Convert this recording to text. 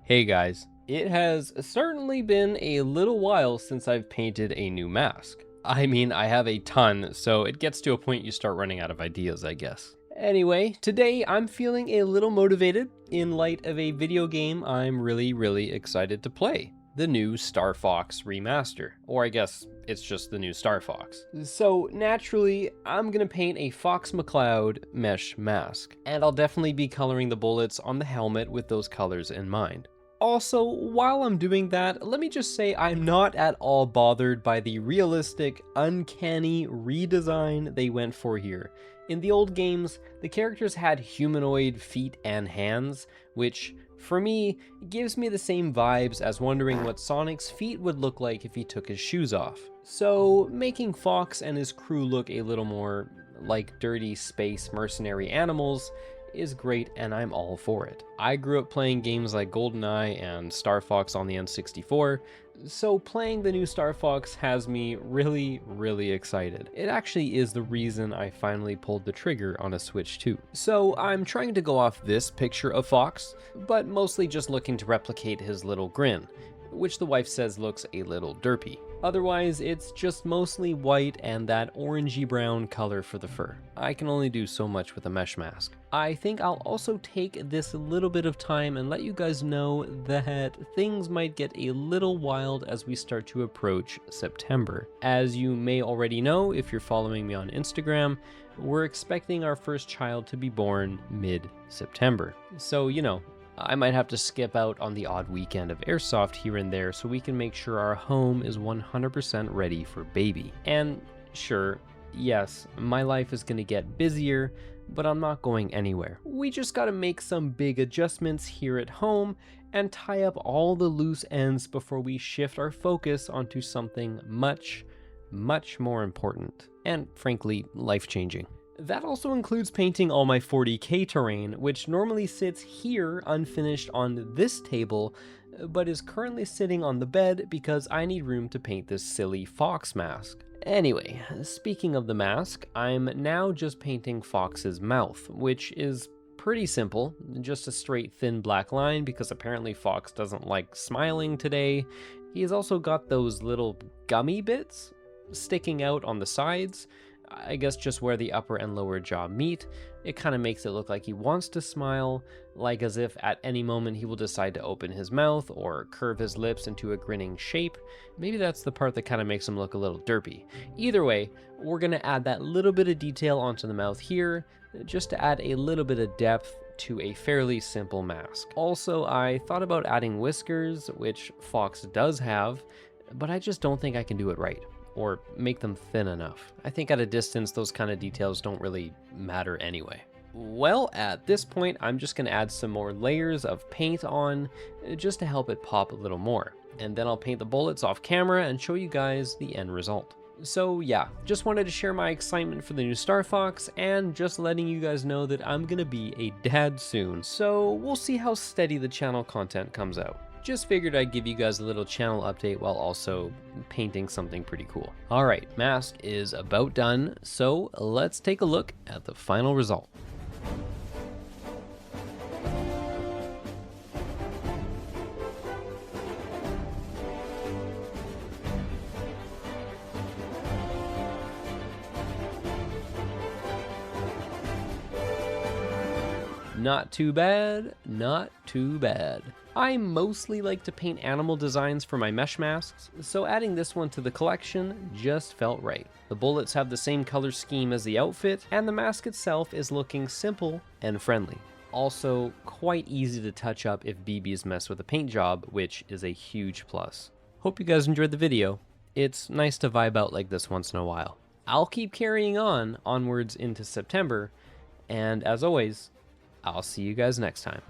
Hey guys, it has certainly been a little while since I've painted a new mask. I mean, I have a ton, so it gets to a point you start running out of ideas, I guess. Anyway, today I'm feeling a little motivated in light of a video game I'm really excited to play. The new Star Fox remaster, or I guess it's just the new Star Fox. So naturally, I'm gonna paint a Fox McCloud mesh mask, and I'll definitely be coloring the bullets on the helmet with those colors in mind. Also, while I'm doing that, let me just say I'm not at all bothered by the realistic, uncanny redesign they went for here. In the old games, the characters had humanoid feet and hands, which, for me, gives me the same vibes as wondering what Sonic's feet would look like if he took his shoes off. So, making Fox and his crew look a little more like dirty space mercenary animals is great, and I'm all for it. I grew up playing games like GoldenEye and Star Fox on the N64, so playing the new Star Fox has me really excited. It actually is the reason I finally pulled the trigger on a Switch 2. So I'm trying to go off this picture of Fox, but mostly just looking to replicate his little grin, which the wife says looks a little derpy. Otherwise, it's just mostly white and that orangey brown color for the fur. I can only do so much with a mesh mask. I think I'll also take this little bit of time and let you guys know that things might get a little wild as we start to approach September. As you may already know, if you're following me on Instagram, we're expecting our first child to be born mid-September. So, I might have to skip out on the odd weekend of Airsoft here and there so we can make sure our home is 100% ready for baby. And sure, yes, my life is gonna get busier, but I'm not going anywhere. We just gotta make some big adjustments here at home and tie up all the loose ends before we shift our focus onto something much more important and frankly life-changing. That also includes painting all my 40K terrain, which normally sits here unfinished on this table, but is currently sitting on the bed because I need room to paint this silly Fox mask. Anyway, speaking of the mask, I'm now just painting Fox's mouth, which is pretty simple, just a straight thin black line because apparently Fox doesn't like smiling today. He's also got those little gummy bits sticking out on the sides, I guess just where the upper and lower jaw meet. It kind of makes it look like he wants to smile, like as if at any moment he will decide to open his mouth or curve his lips into a grinning shape. Maybe that's the part that kind of makes him look a little derpy. Either way, we're going to add that little bit of detail onto the mouth here, just to add a little bit of depth to a fairly simple mask. Also, I thought about adding whiskers, which Fox does have, but I just don't think I can do it right, or make them thin enough. I think at a distance, those kind of details don't really matter anyway. Well, at this point, I'm just gonna add some more layers of paint on, just to help it pop a little more. And then I'll paint the bullets off camera and show you guys the end result. So yeah, just wanted to share my excitement for the new Star Fox, and just letting you guys know that I'm gonna be a dad soon. So we'll see how steady the channel content comes out. Just figured I'd give you guys a little channel update while also painting something pretty cool. Alright, mask is about done, so let's take a look at the final result. Not too bad, not too bad. I mostly like to paint animal designs for my mesh masks, so adding this one to the collection just felt right. The bullets have the same color scheme as the outfit, and the mask itself is looking simple and friendly. Also, quite easy to touch up if BBs mess with a paint job, which is a huge plus. Hope you guys enjoyed the video. It's nice to vibe out like this once in a while. I'll keep carrying on onwards into September, and as always, I'll see you guys next time.